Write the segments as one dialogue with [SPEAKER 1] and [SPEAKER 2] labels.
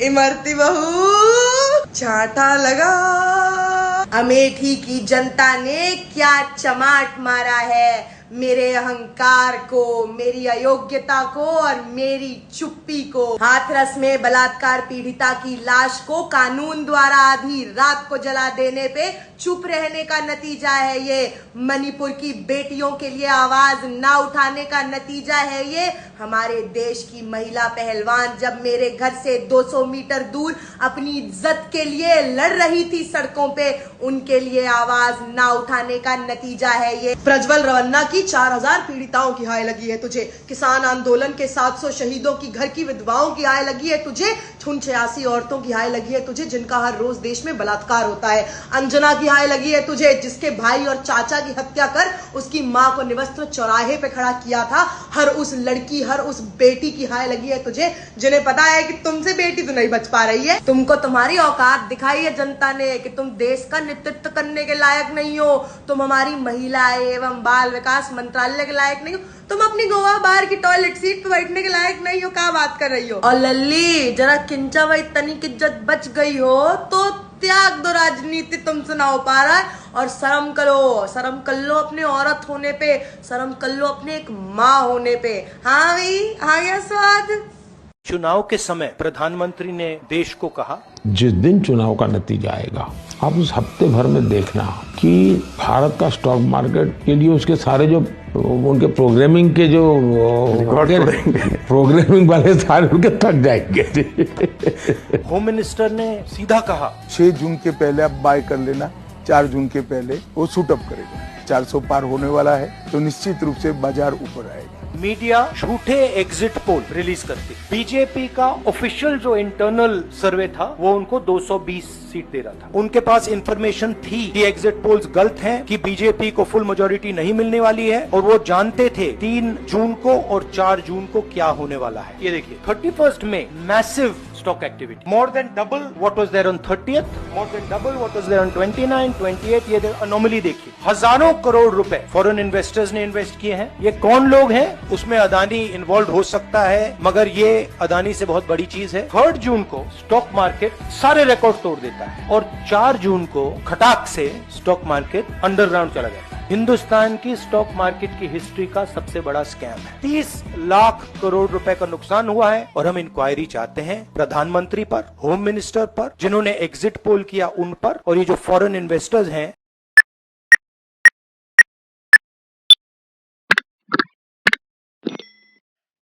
[SPEAKER 1] इमरती बहू चाटा लगा। अमेठी की जनता ने क्या चमाट मारा है मेरे अहंकार को, मेरी अयोग्यता को और मेरी चुप्पी को। हाथरस में बलात्कार पीड़िता की लाश को कानून द्वारा आधी रात को जला देने पे चुप रहने का नतीजा है ये। मणिपुर की बेटियों के लिए आवाज ना उठाने का नतीजा है ये। हमारे देश की महिला पहलवान जब मेरे घर से 200 मीटर दूर अपनी इज्जत के लिए लड़ रही थी सड़कों पे, उनके लिए आवाज ना उठाने का नतीजा है ये। प्रज्वल रवन्ना की 4000 पीड़िताओं की हाय लगी है तुझे। किसान आंदोलन के 700 शहीदों की घर की विधवाओं की हाय लगी है तुझे। 86 औरतों की हाय लगी है तुझे जिनका हर रोज देश में बलात्कार होता है। अंजना की हाय लगी है तुझे जिसके भाई और चाचा की हत्या कर उसकी मां को निवस्त्र चौराहे पे खड़ा किया था। हर उस लड़की, हर उस बेटी की हाय लगी है तुझे जिन्हें पता है कि तुमसे बेटी तो नहीं बच पा रही है। तुमको तुम्हारी औकात दिखाई है जनता ने कि तुम देश का नेतृत्व करने के लायक नहीं हो। तुम हमारी महिला एवं बाल विकास मंत्रालय के लायक नहीं हो। तुम अपनी गोवा बार की टॉयलेट सीट पे बैठने के लायक नहीं हो। क्या बात कर रही हो? और लल्ली जरा किंचा भाई तनिक इज्जत बच गई हो तो त्याग दो राजनीति, तुमसे ना हो पा रहा है। और शर्म करो, शर्म कर लो अपने औरत होने पे, शर्म कर लो अपने एक माँ होने पे। हाँ भाई, आ गया स्वाद।
[SPEAKER 2] चुनाव के समय प्रधानमंत्री ने देश को कहा,
[SPEAKER 3] जिस दिन चुनाव का नतीजा आएगा आप उस हफ्ते भर में देखना कि भारत का स्टॉक मार्केट के लिए उसके सारे जो उनके प्रोग्रामिंग के जो प्रोग्रामिंग वाले सारे उनके थक जाएंगे।
[SPEAKER 2] होम मिनिस्टर ने सीधा कहा
[SPEAKER 4] 6 जून के पहले आप बाय कर लेना, 4 जून के पहले वो शूट अप करेगा। 400 पार होने वाला है तो निश्चित रूप से बाजार ऊपर आएगा।
[SPEAKER 2] मीडिया झूठे एग्जिट पोल रिलीज करती। बीजेपी का ऑफिशियल जो इंटरनल सर्वे था वो उनको 220 सीट दे रहा था। उनके पास इंफॉर्मेशन थी कि एग्जिट पोल्स गलत हैं, कि बीजेपी को फुल मेजोरिटी नहीं मिलने वाली है, और वो जानते थे 3 जून को और 4 जून को क्या होने वाला है। ये देखिए 31 में massive stock activity, more than double what was there on 30th, more than double what was there on 29, 28। ये अनोमली देखिए, हजारों करोड़ रुपए फॉरेन इन्वेस्टर्स ने इन्वेस्ट किए हैं। ये कौन लोग हैं? उसमें अदानी इन्वॉल्व हो सकता है, मगर ये अदानी से बहुत बड़ी चीज है। 3 जून को स्टॉक मार्केट सारे रिकॉर्ड तोड़ देता है और 4 जून को खटाक से स्टॉक मार्केट अंडरग्राउंड चला जाता है। हिंदुस्तान की स्टॉक मार्केट की हिस्ट्री का सबसे बड़ा स्कैम है। 30 लाख करोड़ रुपए का नुकसान हुआ है और हम इंक्वायरी चाहते हैं प्रधानमंत्री पर, होम मिनिस्टर पर, जिन्होंने एग्जिट पोल किया उन पर, और ये जो फॉरेन इन्वेस्टर्स हैं।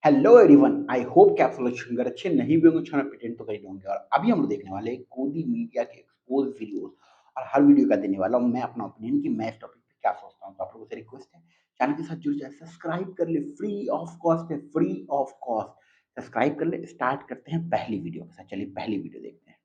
[SPEAKER 5] हेलो एवरीवन, आई होप कि आप सब लोग अच्छे नहीं भी होंगे, अच्छा प्रिटेंड तो कहीं होंगे। और अभी हम लोग देखने वाले हैं गोदी मीडिया के एक्सपोज वीडियोस, और हर वीडियो का देने वाला हूं मैं अपना ओपिनियन कि मैं इस टॉपिक पे क्या सोचता हूं। तो आप लोगों से रिक्वेस्ट है, चैनल के साथ जुड़ जाए, सब्सक्राइब कर ले, फ्री ऑफ कॉस्ट है, फ्री ऑफ कॉस्ट सब्सक्राइब कर ले। स्टार्ट करते हैं पहली वीडियो के साथ। चलिए पहली वीडियो देखते हैं।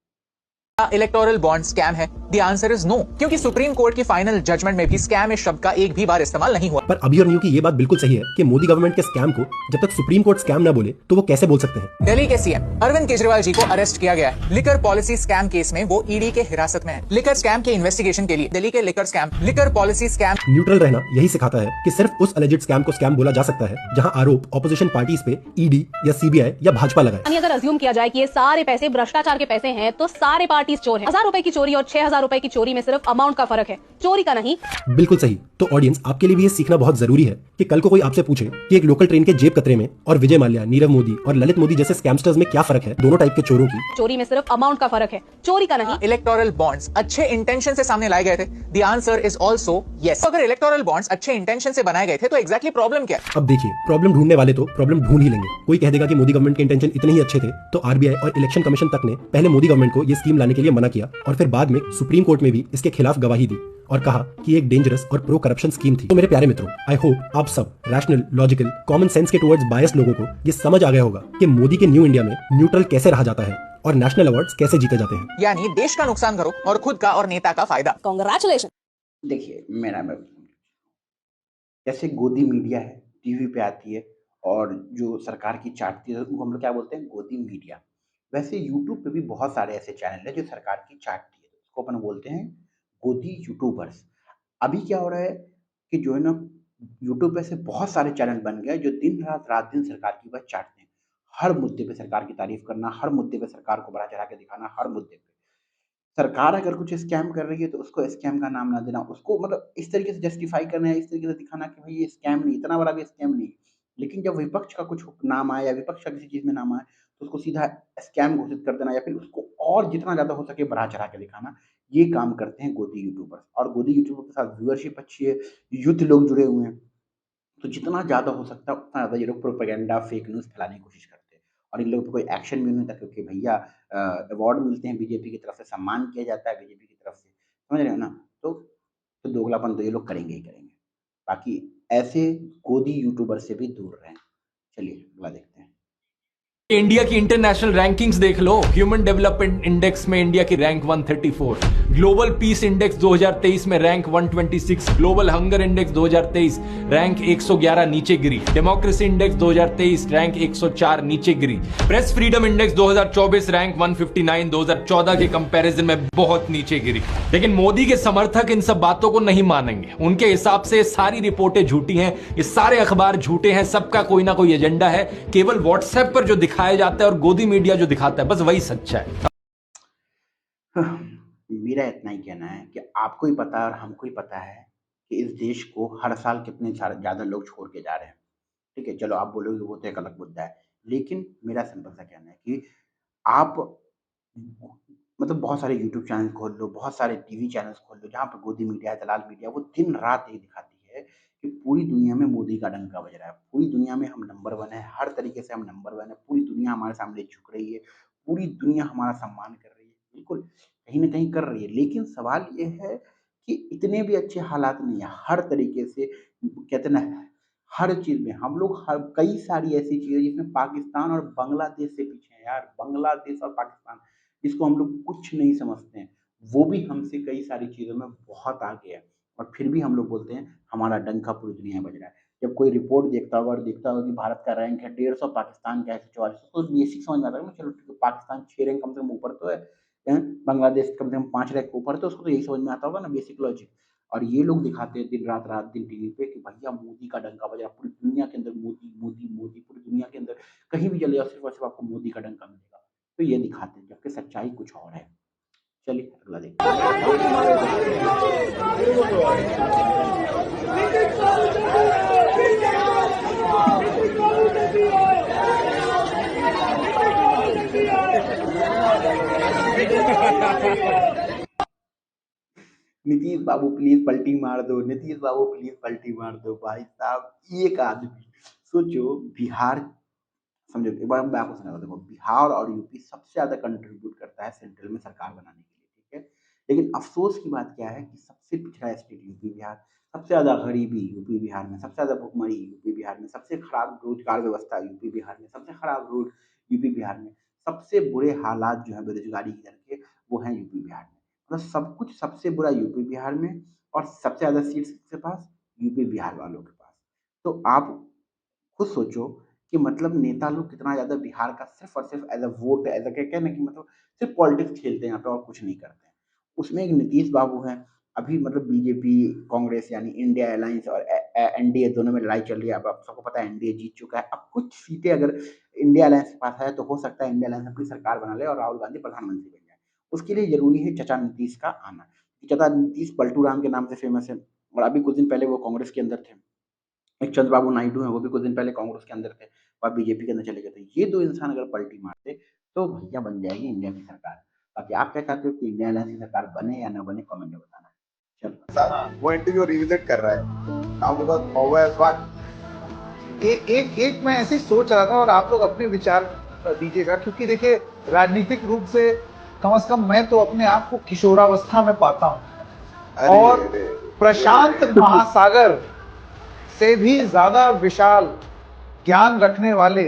[SPEAKER 6] इलेक्टोरल बॉन्ड स्कैम है? द आंसर इज नो, क्योंकि सुप्रीम कोर्ट की फाइनल जजमेंट में भी स्कैम इस शब्द का एक भी बार इस्तेमाल नहीं हुआ।
[SPEAKER 7] पर अभी और न्यू की ये बात बिल्कुल सही है कि मोदी गवर्नमेंट के स्कैम को जब तक सुप्रीम कोर्ट स्कैम ना बोले तो वो कैसे बोल सकते हैं।
[SPEAKER 6] दिल्ली के सीएम अरविंद केजरीवाल जी को अरेस्ट किया गया है। लिकर पॉलिसी स्कैम केस में वो ईडी के हिरासत में है। लिकर स्कैम के इन्वेस्टिगेशन के लिए दिल्ली के लिकर पॉलिसी स्कैम।
[SPEAKER 7] न्यूट्रल रहना यही सिखाता है कि सिर्फ उस अलेजेड स्कैम को स्कैम बोला जा सकता है जहां आरोप ऑपोजिशन पार्टीज पे ईडी या सीबीआई या भाजपा लगाए।
[SPEAKER 8] अगर अज्यूम किया जाए कि ये सारे पैसे भ्रष्टाचार के पैसे हैं तो सारे पार्टीज चोर हैं। 1000 रुपए की चोरी और 6000 रुपए की चोरी में सिर्फ अमाउंट का फर्क है, चोरी का नहीं।
[SPEAKER 7] बिल्कुल सही। तो ऑडियंस, आपके लिए भी ये सीखना बहुत जरूरी है कि कल को कोई आपसे पूछे कि एक लोकल ट्रेन के जेब कतरे में और विजय माल्या, नीरव मोदी और ललित मोदी जैसे स्कैमस्टर्स में क्या फर्क है, दोनों टाइप के चोरों की
[SPEAKER 8] चोरी में सिर्फ अमाउंट का फर्क है, चोरी का नहीं।
[SPEAKER 6] इलेक्टोरल बॉन्ड्स अच्छे इंटेंशन से सामने लाए गए थे। The answer is also yes. अगर इलेक्टोरल बॉन्ड्स अच्छे इंटेंशन से बनाए गए थे तो एग्जैक्टली प्रॉब्लम क्या है?
[SPEAKER 7] अब देखिए, प्रॉब्लम ढूंढने वाले तो प्रॉब्लम ढूंढ ही लेंगे। कोई कह देगा कि मोदी गवर्नमेंट के इंटेंशन इतने ही अच्छे थे तो आरबीआई और इलेक्शन कमीशन तक ने पहले मोदी गवर्नमेंट को ये स्कीम लाने के लिए मना किया और फिर बाद में सुप्रीम कोर्ट में भी इसके खिलाफ गवाही दी और कहा कि एक डेंजरस और प्रो करप्शन स्कीम थी। तो मेरे प्यारे मित्रों, आई होप आप सब रैशनल, लॉजिकल, कॉमन सेंस के टुवर्ड्स बायस्ड लोगों को ये समझ आ गया होगा कि मोदी के न्यू इंडिया में न्यूट्रल कैसे रहा जाता है और नेशनल अवार्ड्स कैसे जीते जाते हैं।
[SPEAKER 6] यानी देश का नुकसान करो और खुद का और नेता का फायदा।
[SPEAKER 8] कांग्रेचुलेशन।
[SPEAKER 5] देखिए मेरा जैसे गोदी मीडिया है, टीवी पे आती है और जो सरकार की चाटती है उनको हम लोग क्या बोलते हैं, गोदी मीडिया। वैसे यूट्यूब पे भी बहुत सारे ऐसे चैनल है जो सरकार की चाटती है, उसको अपन बोलते हैं गोदी यूट्यूबर्स। अभी क्या हो रहा है कि जो है ना, यूट्यूब पे से बहुत सारे चैनल बन गए जो दिन रात दिन सरकार की बात चाटते हैं। हर मुद्दे पे सरकार की तारीफ करना, हर मुद्दे पे सरकार को बढ़ा चढ़ा के दिखाना, हर मुद्दे पे सरकार अगर कुछ स्कैम कर रही है तो उसको स्कैम का नाम ना देना, उसको मतलब इस तरीके से जस्टिफाई करना है, इस तरीके से दिखाना कि भाई ये स्कैम नहीं, इतना बड़ा भी स्कैम नहीं। लेकिन जब विपक्ष का कुछ नाम आए या विपक्ष का किसी चीज़ में नाम आए, तो उसको सीधा स्कैम घोषित कर देना या फिर उसको और जितना ज़्यादा हो सके बढ़ा-चढ़ा के दिखाना, ये काम करते हैं गोदी यूट्यूबर्स। और गोदी यूट्यूबर के साथ व्यूअरशिप अच्छी है, यूथ लोग जुड़े हुए हैं, तो जितना ज़्यादा हो सकता है उतना ज़्यादा ये लोग प्रोपेगेंडा, फेक न्यूज़ फैलाने की कोशिश करते हैं। और इन लोगों पे कोई एक्शन भी नहीं होता क्योंकि भैया अवार्ड मिलते हैं बीजेपी की तरफ से, सम्मान किया जाता है बीजेपी की तरफ से, समझ रहे हो ना? तो दोगलापन तो ये लोग करेंगे ही करेंगे। बाकी ऐसे गोदी यूट्यूबर से भी दूर रहें। चलिए अगला देखते हैं।
[SPEAKER 9] इंडिया की इंटरनेशनल रैंकिंग्स देख लो। ह्यूमन डेवलपमेंट इंडेक्स में इंडिया की रैंक 134, ग्लोबल पीस इंडेक्स 2023 में rank 126, global hunger index 2023 rank 111 नीचे गिरी, डेमोक्रेसी इंडेक्स 2023 रैंक 104 नीचे गिरी, प्रेस फ्रीडम इंडेक्स 2024 रैंक 159 2014 के कंपैरिजन में बहुत नीचे गिरी। लेकिन मोदी के समर्थक इन सब बातों को नहीं मानेंगे। उनके हिसाब से सारी रिपोर्टें झूठी हैं, ये सारे अखबार झूठे हैं, सबका कोई ना कोई एजेंडा है। केवल व्हाट्सएप पर जो दिखाया जाता है और गोदी मीडिया जो दिखाता है बस वही सच्चा है।
[SPEAKER 5] मेरा इतना ही कहना है कि आपको ही पता है और हमको ही पता है कि इस देश को हर साल कितने ज्यादा लोग छोड़ के जा रहे हैं। ठीक है, चलो आप बोलोगे वो तो एक अलग मुद्दा है, लेकिन मेरा सिंपल सा कहना है कि आप मतलब बहुत सारे यूट्यूब चैनल खोल लो, बहुत सारे टीवी चैनल्स खोल लो, जहाँ पे गोदी मीडिया, दलाल मीडिया वो दिन रात ये दिखाती है कि पूरी दुनिया में मोदी का डंका बज रहा है, पूरी दुनिया में हम नंबर 1 है, हर तरीके से हम नंबर 1 है, पूरी दुनिया हमारे सामने झुक रही है, पूरी दुनिया हमारा सम्मान कर रही है, बिल्कुल कहीं न कहीं कर रही है। लेकिन सवाल ये है कि इतने भी अच्छे हालात नहीं है, हर तरीके से कहते हैं ना, हर चीज़ में हम लोग हर कई सारी ऐसी चीज़ें जिसमें पाकिस्तान और बांग्लादेश से पीछे हैं यार, बांग्लादेश और पाकिस्तान जिसको हम लोग कुछ नहीं समझते हैं, वो भी हमसे कई सारी चीज़ों में बहुत आगे है और फिर भी हम लोग बोलते हैं हमारा डंका पूरी दुनिया में बज रहा है। जब कोई रिपोर्ट देखता होगा और देखता होगा कि भारत का रैंक है 150, पाकिस्तान का है 144, तो बेसिक समझ में आता है ना, चलो ठीक है, पाकिस्तान 6 रैंक कम से कम ऊपर तो है, बांग्लादेश कम से कम 5 रैंक ऊपर, तो उसको तो यही समझ में आता होगा ना, बेसिक लॉजिक। और ये लोग दिखाते हैं दिन रात, रात दिन टीवी पे कि भैया मोदी का डंका बज रहा है, पूरी दुनिया के अंदर मोदी, मोदी, मोदी, पूरी दुनिया के अंदर कहीं भी चले जाओ सिर्फ और सिर्फ आपको मोदी का डंका मिलेगा। तो ये दिखाते हैं, जबकि सच्चाई कुछ और है। चलिए अगला देखते हैं। नीतीश बाबू प्लीज पलटी मार दो, नीतीश बाबू प्लीज पलटी मार दो। भाई साहब एक आदमी, सोचो बिहार, समझो एक बार मैं आपको सुना देखो, बिहार और यूपी सबसे ज्यादा कंट्रीब्यूट करता है सेंट्रल में सरकार बनाने के लिए, ठीक है। लेकिन अफसोस की बात क्या है कि सबसे पिछड़ा स्टेट यूपी बिहार, सबसे ज्यादा गरीबी यूपी बिहार में, सबसे ज्यादा भुखमरी यूपी बिहार में, सबसे खराब रोजगार व्यवस्था यूपी बिहार में, सबसे खराब रोड यूपी बिहार में, सबसे बुरे हालात जो है बेरोजगारी के दर के वो है यूपी बिहार में। मतलब सब कुछ सबसे बुरा यूपी बिहार में और सबसे ज्यादा सीट्स किसके पास, यूपी बिहार वालों के पास। तो आप खुद सोचो कि मतलब नेता लोग कितना ज़्यादा बिहार का सिर्फ़ और सिर्फ़ as a vote, as a क्या है ना कि मतलब सिर्फ़ पॉलिटिक्स खेलते हैं यहाँ पे और कुछ नहीं करते हैं। उसमें एक नीतीश बाबू हैं, अभी मतलब बीजेपी, कांग्रेस यानी इंडिया अलायंस और एनडीए दोनों में लड़ाई चल रही है। अब आप सबको पता है एनडीए जीत चुका है। अब कुछ सीटें अगर इंडिया अलायंस के पास है तो हो सकता है इंडिया अलायंस अपनी सरकार बना ले और राहुल गांधी प्रधानमंत्री बन जाए। उसके लिए ज़रूरी है चचा नीतीश का आना। चचा नीतीश पलटू राम के नाम से फ़ेमस है और अभी कुछ दिन पहले वो कांग्रेस के अंदर थे। एक चंद्रबाबू नायडू हैं, वो भी कुछ दिन पहले कांग्रेस के अंदर थे और बीजेपी के अंदर चले गए थे। ये 2 इंसान अगर पलटी मारते तो भैया बन जाएगी इंडिया की सरकार। बाकी आप क्या चाहते हो कि इंडिया अलायंस की सरकार बने या ना बने, कमेंट में बताना। चलो
[SPEAKER 4] वो इंटरव्यू रिविजिट कर रहा है, आपके पास हुआ है इस बात।
[SPEAKER 10] एक मैं ऐसे ही सोच रहा था और आप लोग अपने विचार दीजिएगा, क्योंकि देखिए राजनीतिक रूप से कम मैं तो अपने आप को किशोरावस्था में पाता हूँ और प्रशांत महासागर से भी ज्यादा विशाल ज्ञान रखने वाले,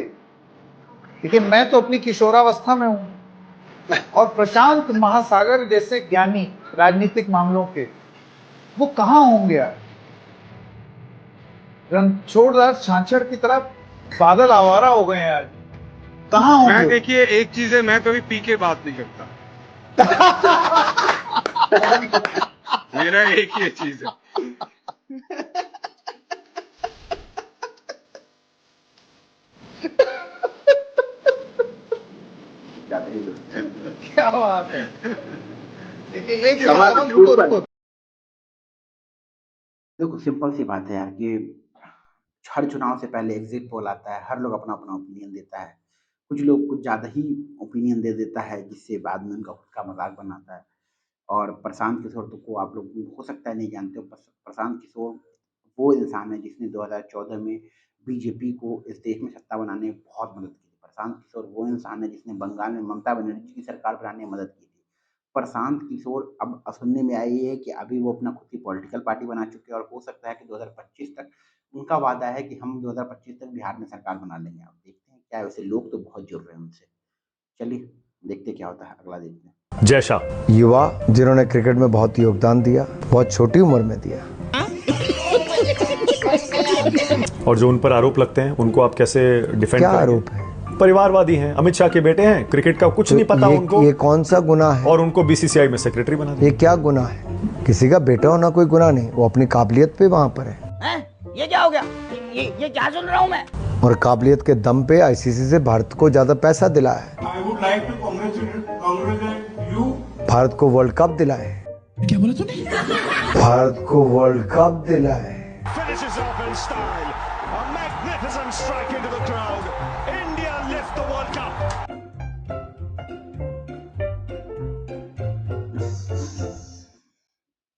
[SPEAKER 10] लेकिन मैं तो अपनी किशोरावस्था में हूं और प्रशांत महासागर जैसे ज्ञानी राजनीतिक मामलों के वो कहाँ होंगे यार। रणछोड़दार छाछड़ की तरह बादल आवारा हो गए हैं आज, कहाँ होंगे।
[SPEAKER 11] मैं देखिए एक चीज है, मैं कभी पी के बात नहीं करता। मेरा एक ही चीज है।
[SPEAKER 5] चाहते हैं लोग।
[SPEAKER 10] क्या बात है। एक
[SPEAKER 5] क्षमा
[SPEAKER 10] अमन,
[SPEAKER 5] छूट
[SPEAKER 10] रुको
[SPEAKER 5] पर।
[SPEAKER 10] रुको।
[SPEAKER 5] देखो सिंपल सी बात है यार कि हर चुनाव से पहले एग्जिट पोल आता है, हर लोग अपना अपना ओपिनियन देता है। कुछ लोग कुछ ज्यादा ही ओपिनियन दे देता है जिससे बाद में उनका खुद का मजाक बनाता है। और प्रशांत किशोर तो को आप लोग हो सकता है नहीं जानते हो, प्रशांत किशोर वो इंसान है जिसने 2014 में बीजेपी को इस देश में सत्ता बनाने में बहुत मदद की थी। प्रशांत किशोर वो इंसान है जिसने बंगाल में ममता बनर्जी की सरकार बनाने में मदद की थी। प्रशांत किशोर अब सुनने में आई है कि अभी वो अपना खुद की पॉलिटिकल पार्टी बना चुके हैं और हो सकता है कि 2025 तक उनका वादा है कि हम 2025 तक बिहार में सरकार बना लेंगे। अब देखते हैं क्या है, वैसे लोग तो बहुत जुड़ रहे हैं उनसे। चलिए देखते क्या होता है, अगला देखते हैं।
[SPEAKER 12] जय शाह युवा जिन्होंने क्रिकेट में बहुत योगदान दिया, बहुत छोटी उम्र में दिया,
[SPEAKER 13] और जो उन पर आरोप लगते हैं उनको आप कैसे डिफेंड
[SPEAKER 12] क्या
[SPEAKER 13] करेंगे?
[SPEAKER 12] आरोप है?
[SPEAKER 13] परिवारवादी हैं, अमित शाह के बेटे हैं, क्रिकेट का कुछ नहीं पता उनको,
[SPEAKER 12] ये कौन सा गुनाह है?
[SPEAKER 13] और उनको बीसीसीआई में सेक्रेटरी बना दिया।
[SPEAKER 12] ये क्या गुनाह है? किसी का बेटा होना कोई गुनाह नहीं, वो अपनी काबिलियत पे वहाँ पर है।
[SPEAKER 14] ये क्या हो गया? ये क्या सुन रहा हूँ मैं?
[SPEAKER 12] और काबिलियत के दम पे आईसीसी से भारत को ज्यादा पैसा दिला है।
[SPEAKER 15] I would like to congratulate you.
[SPEAKER 12] Bharat को वर्ल्ड कप दिला है।
[SPEAKER 15] क्या बोला तूने?
[SPEAKER 12] भारत को वर्ल्ड कप दिला है।
[SPEAKER 15] Finishes off in style. A magnificent strike into the crowd. India lift the World Cup.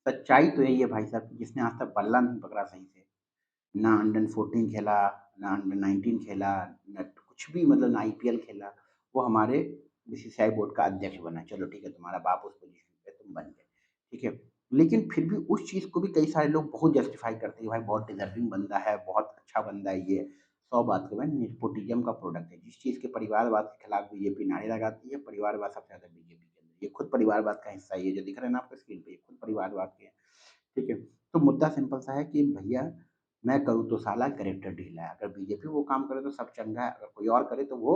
[SPEAKER 5] सच्चाई तो यही है भाई साहब, जिसने आज तक बल्ला नहीं पकड़ा सही से, ना अंडर 14 खेला, ना अंडर 19 खेला, ना कुछ भी, मतलब ना आईपीएल खेला, वो हमारे बीसीसीआई बोर्ड का अध्यक्ष बना। चलो ठीक है, तुम्हारा बाप उस पोजीशन पे तुम बन गए, ठीक है, लेकिन फिर भी उस चीज़ को भी कई सारे लोग बहुत जस्टिफाई करते हैं, भाई बहुत डिजर्विंग बंदा है, बहुत अच्छा बंदा है ये। 100 बात के भाई नेपोटिज्म का प्रोडक्ट है। जिस चीज़ के परिवारवाद के खिलाफ बीजेपी नारे लगाती है, परिवारवाद सबसे ज़्यादा बीजेपी के अंदर, ये खुद परिवारवाद का हिस्सा ही है। जो दिख रहा है ना आपको स्क्रीन पे, ये खुद परिवारवाद के हैं, ठीक है। तो मुद्दा सिंपल सा है कि भैया मैं करूँ तो साला कैरेक्टर ढीला है। अगर बीजेपी वो काम करे तो सब चंगा है, अगर कोई और करे तो वो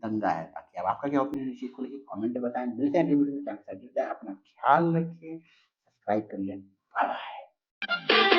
[SPEAKER 5] दंगा है। बाकी अब आपका क्या ओपिनियन इस चीज़ को लेके कमेंट में बताएं। मिलते हैं वीडियो में, अपना ख्याल रखिए, सब्सक्राइब कर लें, बाय बाय।